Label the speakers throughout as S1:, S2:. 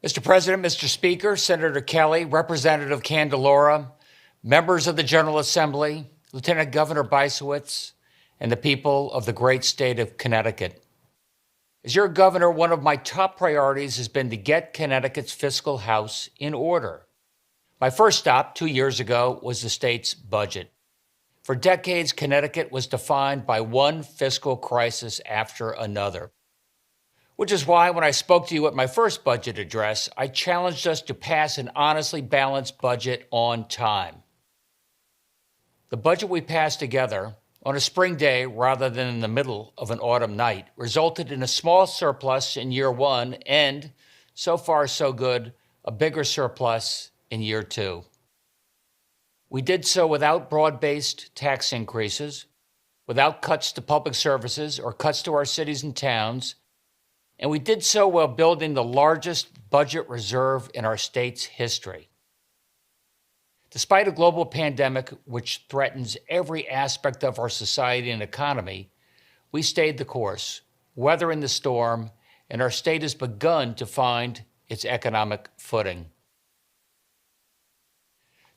S1: Mr. President, Mr. Speaker, Senator Kelly, Representative Candelora, members of the General Assembly, Lieutenant Governor Bysowitz, and the people of the great state of Connecticut. As your governor, one of my top priorities has been to get Connecticut's fiscal house in order. My first stop 2 years ago was the state's budget. For decades, Connecticut was defined by one fiscal crisis after another. Which is why when I spoke to you at my first budget address, I challenged us to pass an honestly balanced budget on time. The budget we passed together on a spring day rather than in the middle of an autumn night resulted in a small surplus in year one and, so far so good, a bigger surplus in year two. We did so without broad-based tax increases, without cuts to public services or cuts to our cities and towns, and we did so while building the largest budget reserve in our state's history. Despite a global pandemic which threatens every aspect of our society and economy, we stayed the course, weathering the storm, and our state has begun to find its economic footing.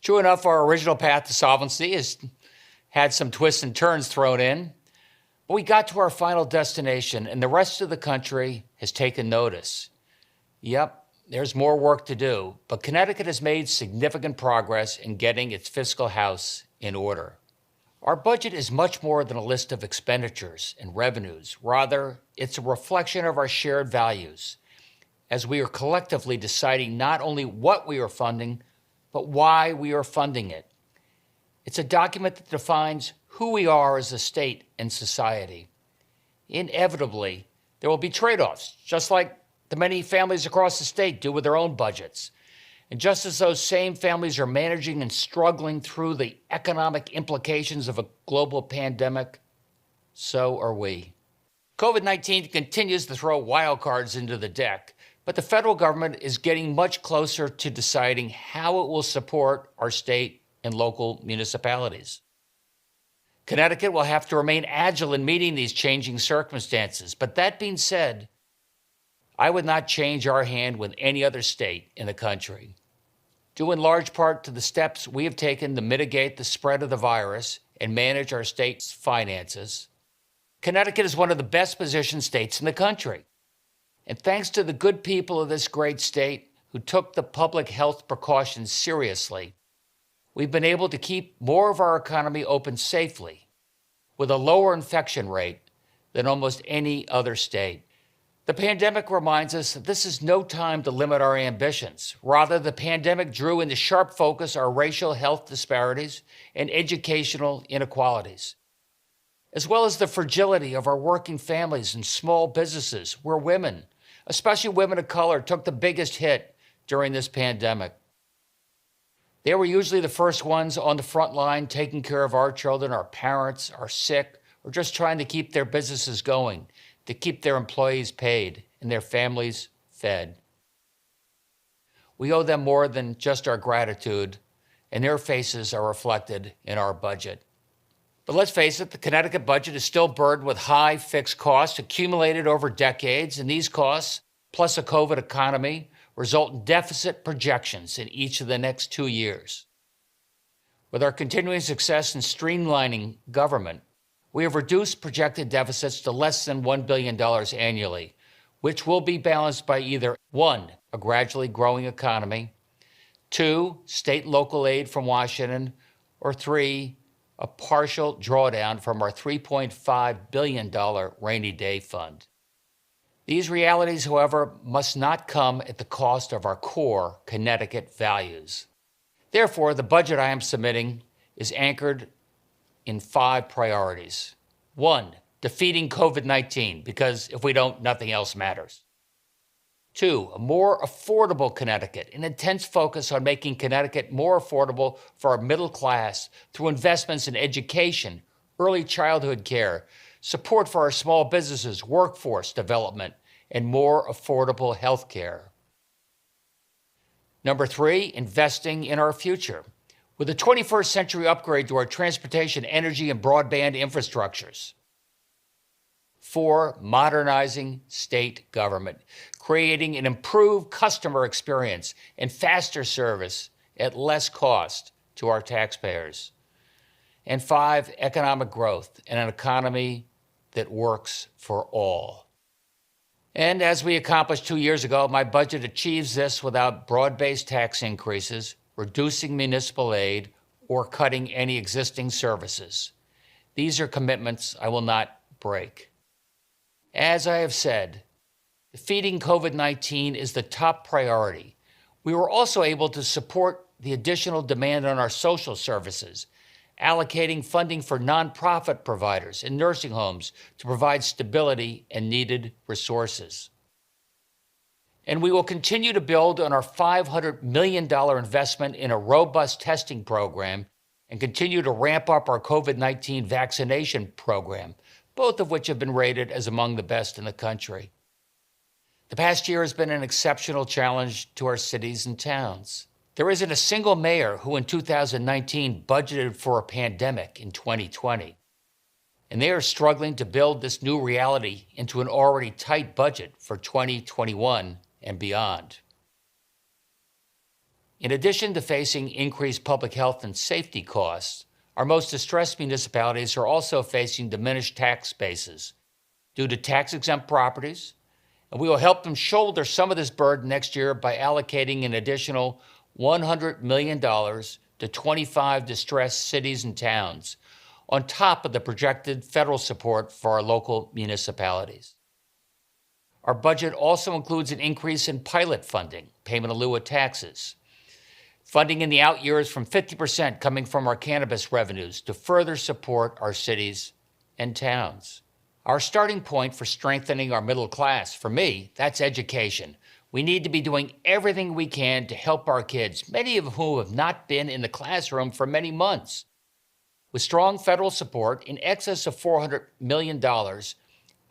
S1: True enough, our original path to solvency has had some twists and turns thrown in, but we got to our final destination, and the rest of the country has taken notice. Yep, there's more work to do, but Connecticut has made significant progress in getting its fiscal house in order. Our budget is much more than a list of expenditures and revenues. Rather, it's a reflection of our shared values, as we are collectively deciding not only what we are funding, but why we are funding it. It's a document that defines who we are as a state and society. Inevitably, there will be trade-offs, just like the many families across the state do with their own budgets. And just as those same families are managing and struggling through the economic implications of a global pandemic, so are we. COVID-19 continues to throw wild cards into the deck, but the federal government is getting much closer to deciding how it will support our state and local municipalities. Connecticut will have to remain agile in meeting these changing circumstances. But that being said, I would not change our hand with any other state in the country. Due in large part to the steps we have taken to mitigate the spread of the virus and manage our state's finances, Connecticut is one of the best positioned states in the country. And thanks to the good people of this great state who took the public health precautions seriously, we've been able to keep more of our economy open safely with a lower infection rate than almost any other state. The pandemic reminds us that this is no time to limit our ambitions. Rather, the pandemic drew into sharp focus our racial health disparities and educational inequalities, as well as the fragility of our working families and small businesses where women, especially women of color, took the biggest hit during this pandemic. They were usually the first ones on the front line taking care of our children, our parents, our sick, or just trying to keep their businesses going, to keep their employees paid and their families fed. We owe them more than just our gratitude, and their faces are reflected in our budget. But let's face it, the Connecticut budget is still burdened with high fixed costs accumulated over decades, and these costs, plus a COVID economy, result in deficit projections in each of the next 2 years. With our continuing success in streamlining government, we have reduced projected deficits to less than $1 billion annually, which will be balanced by either 1, a gradually growing economy, 2, state and local aid from Washington, or 3, a partial drawdown from our $3.5 billion rainy day fund. These realities, however, must not come at the cost of our core Connecticut values. Therefore, the budget I am submitting is anchored in 5 priorities. 1, defeating COVID-19, because if we don't, nothing else matters. 2, a more affordable Connecticut, an intense focus on making Connecticut more affordable for our middle class through investments in education, early childhood care, support for our small businesses, workforce development, and more affordable health care. Number 3, investing in our future with a 21st century upgrade to our transportation, energy, and broadband infrastructures. 4, modernizing state government, creating an improved customer experience and faster service at less cost to our taxpayers. And 5, economic growth and an economy that works for all. And as we accomplished 2 years ago, my budget achieves this without broad-based tax increases, reducing municipal aid, or cutting any existing services. These are commitments I will not break. As I have said, defeating COVID-19 is the top priority. We were also able to support the additional demand on our social services, allocating funding for nonprofit providers and nursing homes to provide stability and needed resources. And we will continue to build on our $500 million investment in a robust testing program and continue to ramp up our COVID-19 vaccination program, both of which have been rated as among the best in the country. The past year has been an exceptional challenge to our cities and towns. There isn't a single mayor who in 2019 budgeted for a pandemic in 2020. And they are struggling to build this new reality into an already tight budget for 2021 and beyond. In addition to facing increased public health and safety costs, our most distressed municipalities are also facing diminished tax bases due to tax-exempt properties, and we will help them shoulder some of this burden next year by allocating an additional $100 million to 25 distressed cities and towns, on top of the projected federal support for our local municipalities. Our budget also includes an increase in pilot funding, payment in lieu of taxes, funding in the out years from 50% coming from our cannabis revenues to further support our cities and towns. Our starting point for strengthening our middle class, for me, that's education. We need to be doing everything we can to help our kids, many of whom have not been in the classroom for many months. With strong federal support in excess of $400 million,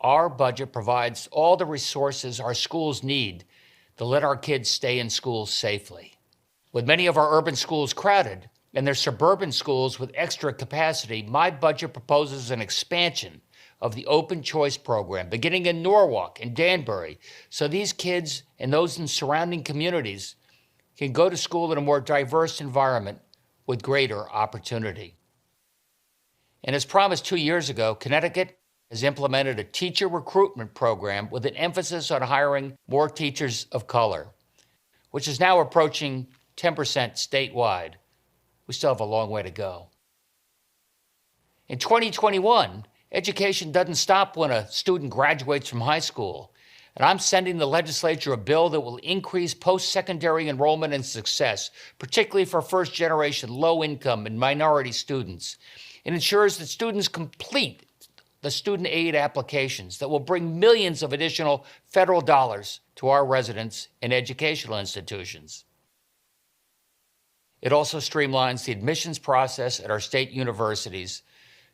S1: our budget provides all the resources our schools need to let our kids stay in school safely. With many of our urban schools crowded and their suburban schools with extra capacity, my budget proposes an expansion of the Open Choice program, beginning in Norwalk and Danbury, so these kids and those in surrounding communities can go to school in a more diverse environment with greater opportunity. And as promised 2 years ago, Connecticut has implemented a teacher recruitment program with an emphasis on hiring more teachers of color, which is now approaching 10% statewide. We still have a long way to go. In 2021, education doesn't stop when a student graduates from high school, and I'm sending the legislature a bill that will increase post-secondary enrollment and success, particularly for first-generation, low-income, and minority students. It ensures that students complete the student aid applications that will bring millions of additional federal dollars to our residents and educational institutions. It also streamlines the admissions process at our state universities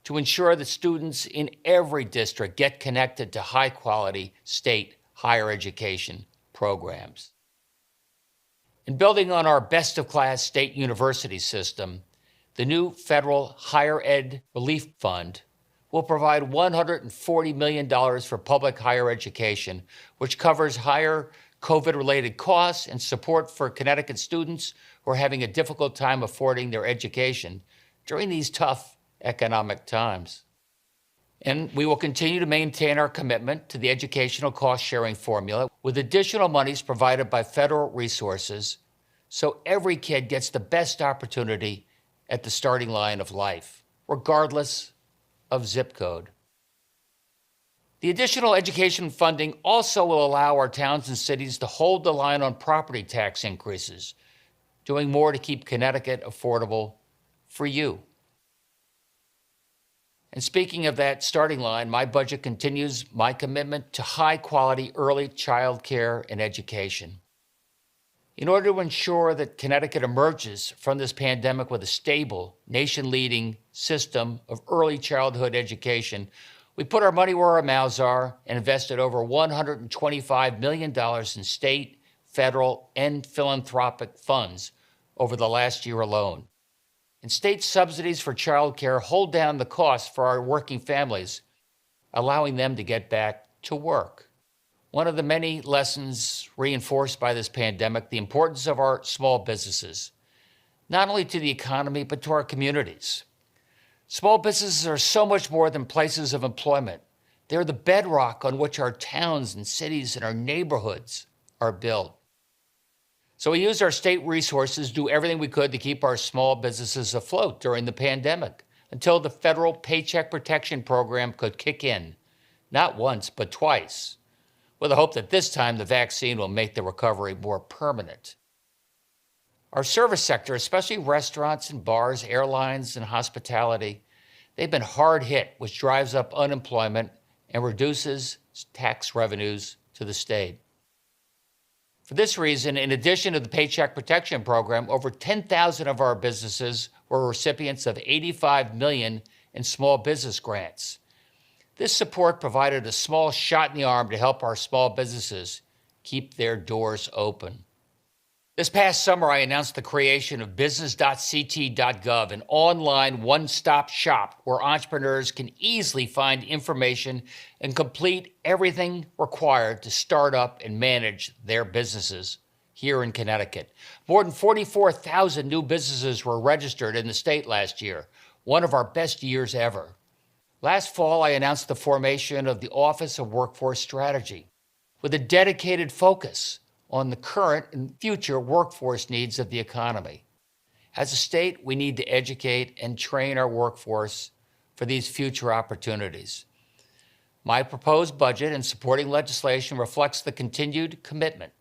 S1: to ensure that students in every district get connected to high-quality state higher education programs. In building on our best-of-class state university system, the new federal Higher Ed Relief Fund will provide $140 million for public higher education, which covers higher COVID-related costs and support for Connecticut students who are having a difficult time affording their education during these tough economic times. And we will continue to maintain our commitment to the educational cost-sharing formula with additional monies provided by federal resources so every kid gets the best opportunity at the starting line of life, regardless of zip code. The additional education funding also will allow our towns and cities to hold the line on property tax increases, doing more to keep Connecticut affordable for you. And speaking of that starting line, my budget continues my commitment to high-quality early child care and education. In order to ensure that Connecticut emerges from this pandemic with a stable, nation-leading system of early childhood education, we put our money where our mouths are and invested over $125 million in state, federal, and philanthropic funds over the last year alone. And state subsidies for child care hold down the costs for our working families allowing them to get back to work. One of the many lessons reinforced by this pandemic, the importance of our small businesses, not only to the economy, but to our communities. Small businesses are so much more than places of employment. They're the bedrock on which our towns and cities and our neighborhoods are built. So we used our state resources to do everything we could to keep our small businesses afloat during the pandemic until the federal Paycheck Protection Program could kick in, not once, but twice, with the hope that this time the vaccine will make the recovery more permanent. Our service sector, especially restaurants and bars, airlines and hospitality, they've been hard hit, which drives up unemployment and reduces tax revenues to the state. For this reason, in addition to the Paycheck Protection Program, over 10,000 of our businesses were recipients of $85 million in small business grants. This support provided a small shot in the arm to help our small businesses keep their doors open. This past summer, I announced the creation of business.ct.gov, an online one-stop shop where entrepreneurs can easily find information and complete everything required to start up and manage their businesses here in Connecticut. More than 44,000 new businesses were registered in the state last year, one of our best years ever. Last fall, I announced the formation of the Office of Workforce Strategy with a dedicated focus on the current and future workforce needs of the economy. As a state, we need to educate and train our workforce for these future opportunities. My proposed budget and supporting legislation reflects the continued commitment.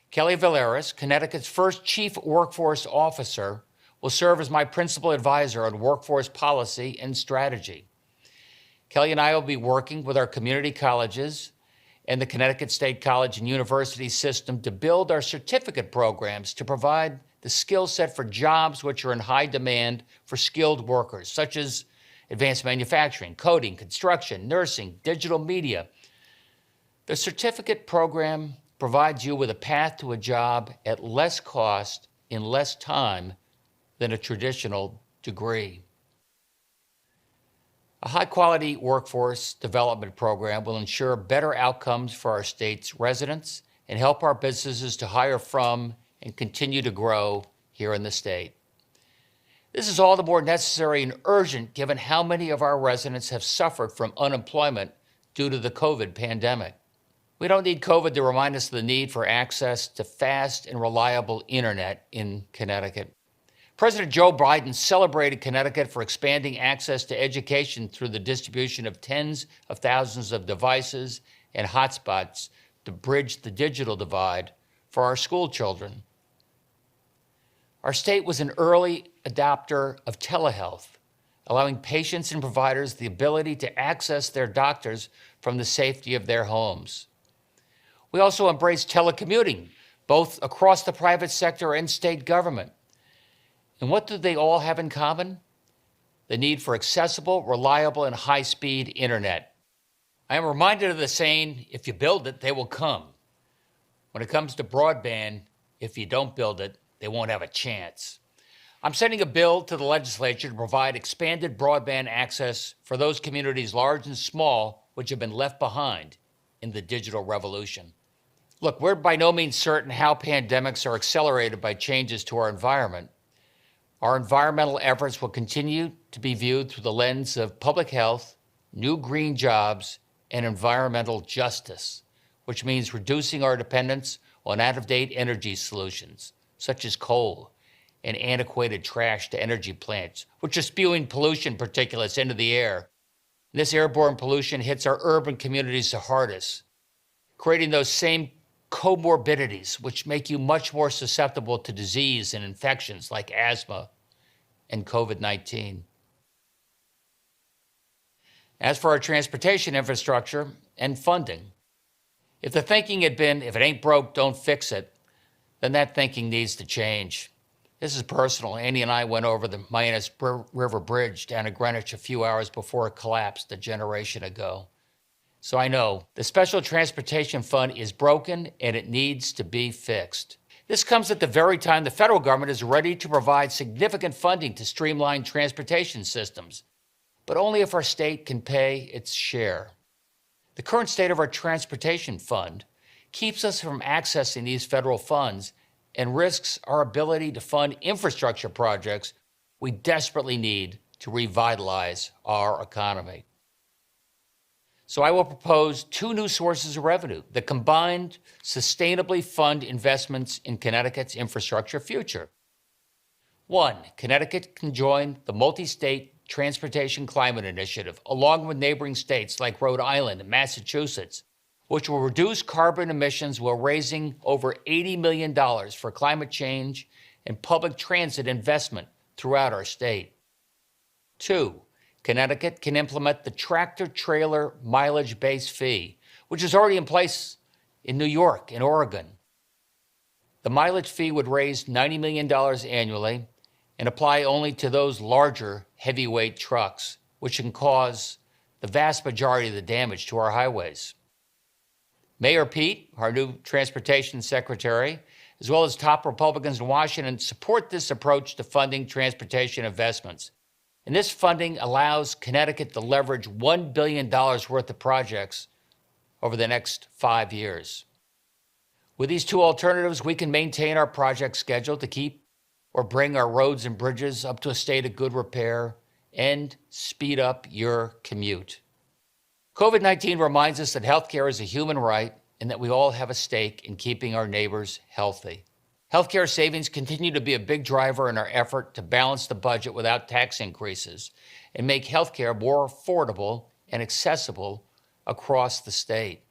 S1: Kelly Valeris, Connecticut's first Chief Workforce Officer, will serve as my principal advisor on workforce policy and strategy. Kelly and I will be working with our community colleges and the Connecticut State College and University system to build our certificate programs to provide the skill set for jobs which are in high demand for skilled workers, such as advanced manufacturing, coding, construction, nursing, digital media. The certificate program provides you with a path to a job at less cost in less time than a traditional degree. A high-quality workforce development program will ensure better outcomes for our state's residents and help our businesses to hire from and continue to grow here in the state. This is all the more necessary and urgent given how many of our residents have suffered from unemployment due to the COVID pandemic. We don't need COVID to remind us of the need for access to fast and reliable internet in Connecticut. President Joe Biden celebrated Connecticut for expanding access to education through the distribution of tens of thousands of devices and hotspots to bridge the digital divide for our school children. Our state was an early adopter of telehealth, allowing patients and providers the ability to access their doctors from the safety of their homes. We also embraced telecommuting, both across the private sector and state government. And what do they all have in common? The need for accessible, reliable, and high-speed internet. I am reminded of the saying, if you build it, they will come. When it comes to broadband, if you don't build it, they won't have a chance. I'm sending a bill to the legislature to provide expanded broadband access for those communities large and small which have been left behind in the digital revolution. Look, we're by no means certain how pandemics are accelerated by changes to our environment. Our environmental efforts will continue to be viewed through the lens of public health, new green jobs, and environmental justice, which means reducing our dependence on out-of-date energy solutions, such as coal and antiquated trash to energy plants, which are spewing pollution particulates into the air. This airborne pollution hits our urban communities the hardest, creating those same comorbidities which make you much more susceptible to disease and infections like asthma and COVID-19. As for our transportation infrastructure and funding, if the thinking had been, if it ain't broke, don't fix it, then that thinking needs to change. This is personal. Andy and I went over the Mianus River Bridge down at Greenwich a few hours before it collapsed a generation ago. So I know the Special Transportation Fund is broken and it needs to be fixed. This comes at the very time the federal government is ready to provide significant funding to streamline transportation systems. but only if our state can pay its share. The current state of our transportation fund keeps us from accessing these federal funds and risks our ability to fund infrastructure projects we desperately need to revitalize our economy. So I will propose two new sources of revenue that combined sustainably fund investments in Connecticut's infrastructure future. One, Connecticut can join the multi-state Transportation Climate Initiative, along with neighboring states like Rhode Island and Massachusetts, which will reduce carbon emissions while raising over $80 million for climate change and public transit investment throughout our state. Two, Connecticut can implement the tractor-trailer mileage-based fee, which is already in place in New York and Oregon. The mileage fee would raise $90 million annually and apply only to those larger, heavyweight trucks, which can cause the vast majority of the damage to our highways. Mayor Pete, our new transportation secretary, as well as top Republicans in Washington, support this approach to funding transportation investments. And this funding allows Connecticut to leverage $1 billion worth of projects over the next 5 years. With these two alternatives, we can maintain our project schedule to keep or bring our roads and bridges up to a state of good repair and speed up your commute. COVID-19 reminds us that healthcare is a human right and that we all have a stake in keeping our neighbors healthy. Healthcare savings continue to be a big driver in our effort to balance the budget without tax increases and make healthcare more affordable and accessible across the state.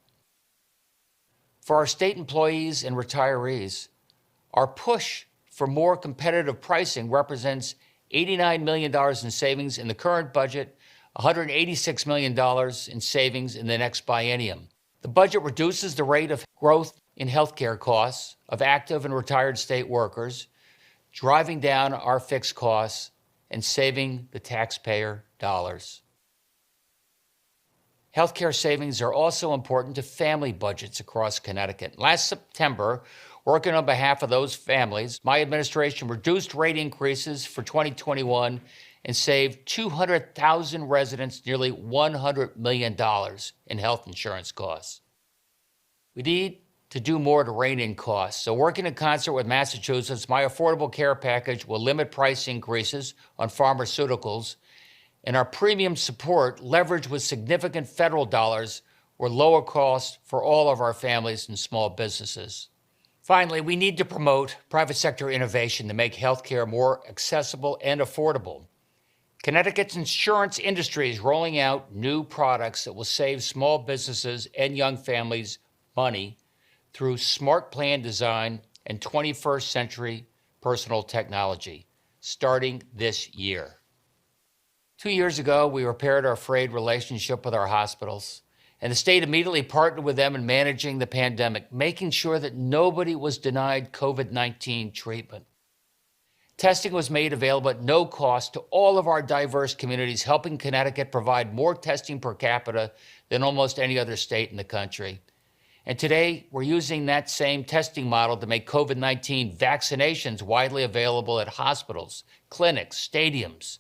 S1: For our state employees and retirees, our push for more competitive pricing represents $89 million in savings in the current budget, $186 million in savings in the next biennium. The budget reduces the rate of growth in healthcare costs of active and retired state workers, driving down our fixed costs and saving the taxpayer dollars. Healthcare savings are also important to family budgets across Connecticut. Last September, working on behalf of those families, my administration reduced rate increases for 2021 and saved 200,000 residents nearly $100 million in health insurance costs. We need to do more to rein in costs. So working in concert with Massachusetts, my Affordable Care Package will limit price increases on pharmaceuticals, and our premium support, leveraged with significant federal dollars, will lower costs for all of our families and small businesses. Finally, we need to promote private sector innovation to make healthcare more accessible and affordable. Connecticut's insurance industry is rolling out new products that will save small businesses and young families money through smart plan design and 21st century personal technology, starting this year. 2 years ago, we repaired our frayed relationship with our hospitals, and the state immediately partnered with them in managing the pandemic, making sure that nobody was denied COVID-19 treatment. Testing was made available at no cost to all of our diverse communities, helping Connecticut provide more testing per capita than almost any other state in the country. And today, we're using that same testing model to make COVID-19 vaccinations widely available at hospitals, clinics, stadiums,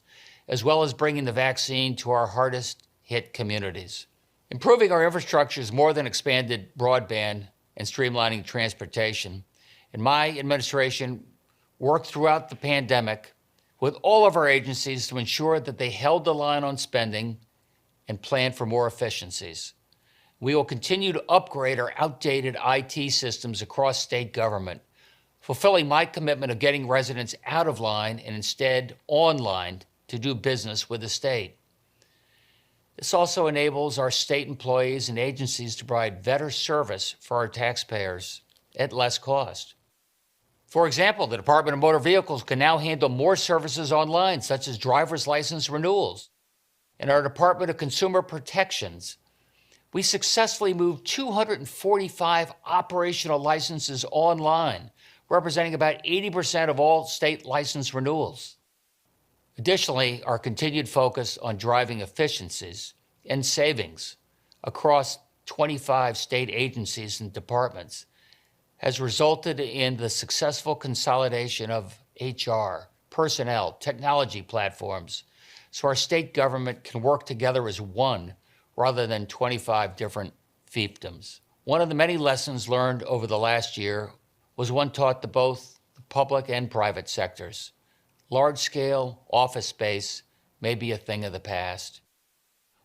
S1: as well as bringing the vaccine to our hardest hit communities. Improving our infrastructure is more than expanded broadband and streamlining transportation. And my administration worked throughout the pandemic with all of our agencies to ensure that they held the line on spending and planned for more efficiencies. We will continue to upgrade our outdated IT systems across state government, fulfilling my commitment of getting residents out of line and instead online to do business with the state. This also enables our state employees and agencies to provide better service for our taxpayers at less cost. For example, the Department of Motor Vehicles can now handle more services online, such as driver's license renewals. In our Department of Consumer Protections, we successfully moved 245 operational licenses online, representing about 80% of all state license renewals. Additionally, our continued focus on driving efficiencies and savings across 25 state agencies and departments has resulted in the successful consolidation of HR, personnel, technology platforms, so our state government can work together as one rather than 25 different fiefdoms. One of the many lessons learned over the last year was one taught to both the public and private sectors. Large-scale office space may be a thing of the past.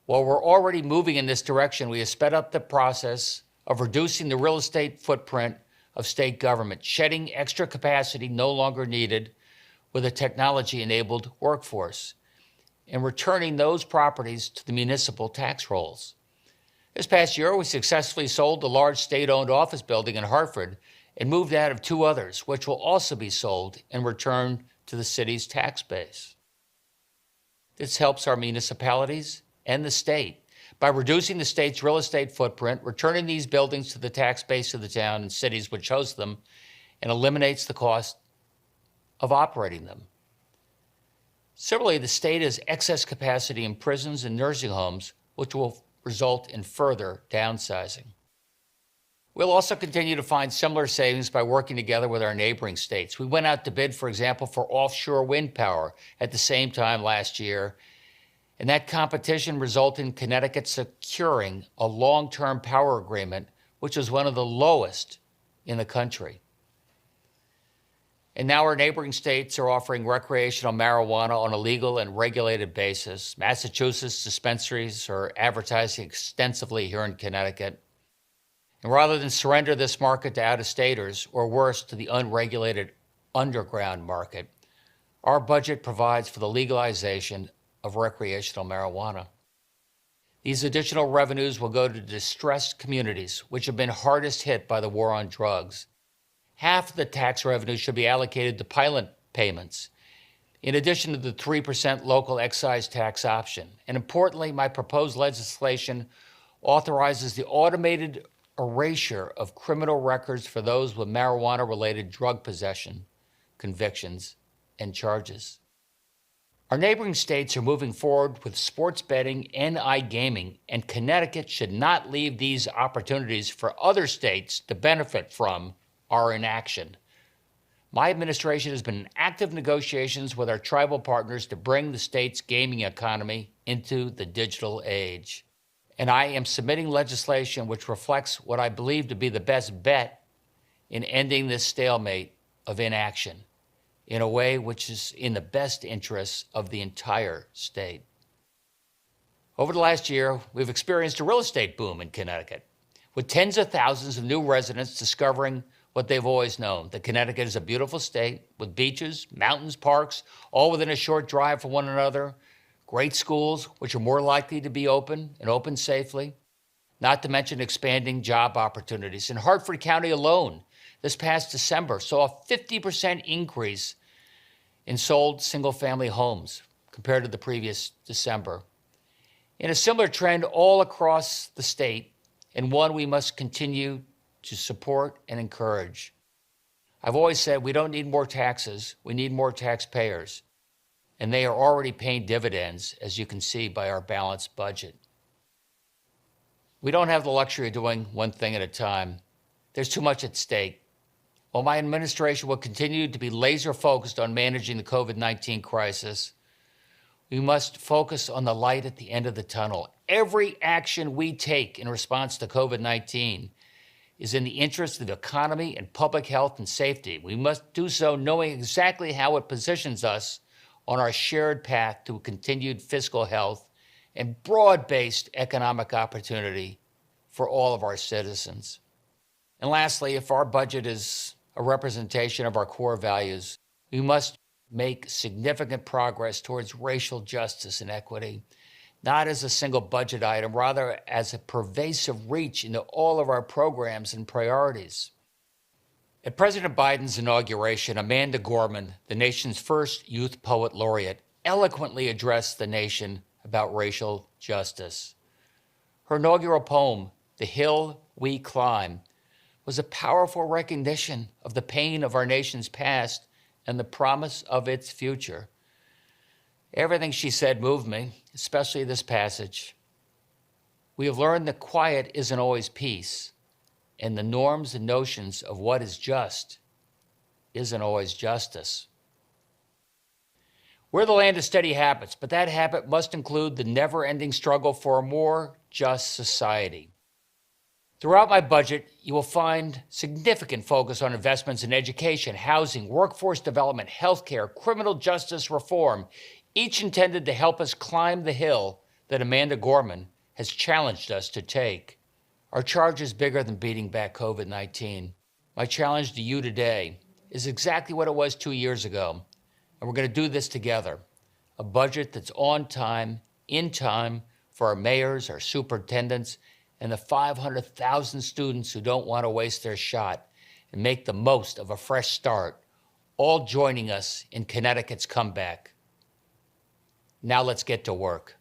S1: While we're already moving in this direction, we have sped up the process of reducing the real estate footprint of state government, shedding extra capacity no longer needed with a technology-enabled workforce, and returning those properties to the municipal tax rolls. This past year, we successfully sold the large state-owned office building in Hartford and moved out of 2 others, which will also be sold and returned to the city's tax base. This helps our municipalities and the state by reducing the state's real estate footprint, returning these buildings to the tax base of the town and cities which host them, and eliminates the cost of operating them. Similarly, the state has excess capacity in prisons and nursing homes, which will result in further downsizing. We'll also continue to find similar savings by working together with our neighboring states. We went out to bid, for example, for offshore wind power at the same time last year, and that competition resulted in Connecticut securing a long-term power agreement, which was one of the lowest in the country. And now our neighboring states are offering recreational marijuana on a legal and regulated basis. Massachusetts dispensaries are advertising extensively here in Connecticut. And rather than surrender this market to out-of-staters, or worse, to the unregulated underground market, our budget provides for the legalization of recreational marijuana. These additional revenues will go to distressed communities, which have been hardest hit by the war on drugs. Half of the tax revenue should be allocated to pilot payments, in addition to the 3% local excise tax option. And importantly, my proposed legislation authorizes the automated erasure of criminal records for those with marijuana-related drug possession, convictions, and charges. Our neighboring states are moving forward with sports betting and iGaming, and Connecticut should not leave these opportunities for other states to benefit from our inaction. My administration has been in active negotiations with our tribal partners to bring the state's gaming economy into the digital age. And I am submitting legislation which reflects what I believe to be the best bet in ending this stalemate of inaction in a way which is in the best interests of the entire state. Over the last year, we've experienced a real estate boom in Connecticut, with tens of thousands of new residents discovering what they've always known, that Connecticut is a beautiful state with beaches, mountains, parks, all within a short drive from one another, great schools, which are more likely to be open and open safely, not to mention expanding job opportunities. In Hartford County alone, this past December saw a 50% increase in sold single-family homes compared to the previous December. In a similar trend all across the state, and one we must continue to support and encourage. I've always said we don't need more taxes, we need more taxpayers. And they are already paying dividends, as you can see by our balanced budget. We don't have the luxury of doing one thing at a time. There's too much at stake. While my administration will continue to be laser-focused on managing the COVID-19 crisis, we must focus on the light at the end of the tunnel. Every action we take in response to COVID-19 is in the interest of the economy and public health and safety. We must do so knowing exactly how it positions us on our shared path to continued fiscal health and broad-based economic opportunity for all of our citizens. And lastly, if our budget is a representation of our core values, we must make significant progress towards racial justice and equity, not as a single budget item, rather as a pervasive reach into all of our programs and priorities. At President Biden's inauguration, Amanda Gorman, the nation's first youth poet laureate, eloquently addressed the nation about racial justice. Her inaugural poem, The Hill We Climb, was a powerful recognition of the pain of our nation's past and the promise of its future. Everything she said moved me, especially this passage. We have learned that quiet isn't always peace, and the norms and notions of what is just isn't always justice. We're the land of steady habits, but that habit must include the never-ending struggle for a more just society. Throughout my budget, you will find significant focus on investments in education, housing, workforce development, healthcare, criminal justice reform, each intended to help us climb the hill that Amanda Gorman has challenged us to take. Our charge is bigger than beating back COVID-19. My challenge to you today is exactly what it was 2 years ago, and we're going to do this together. A budget that's on time, in time for our mayors, our superintendents, and the 500,000 students who don't want to waste their shot and make the most of a fresh start, all joining us in Connecticut's comeback. Now let's get to work.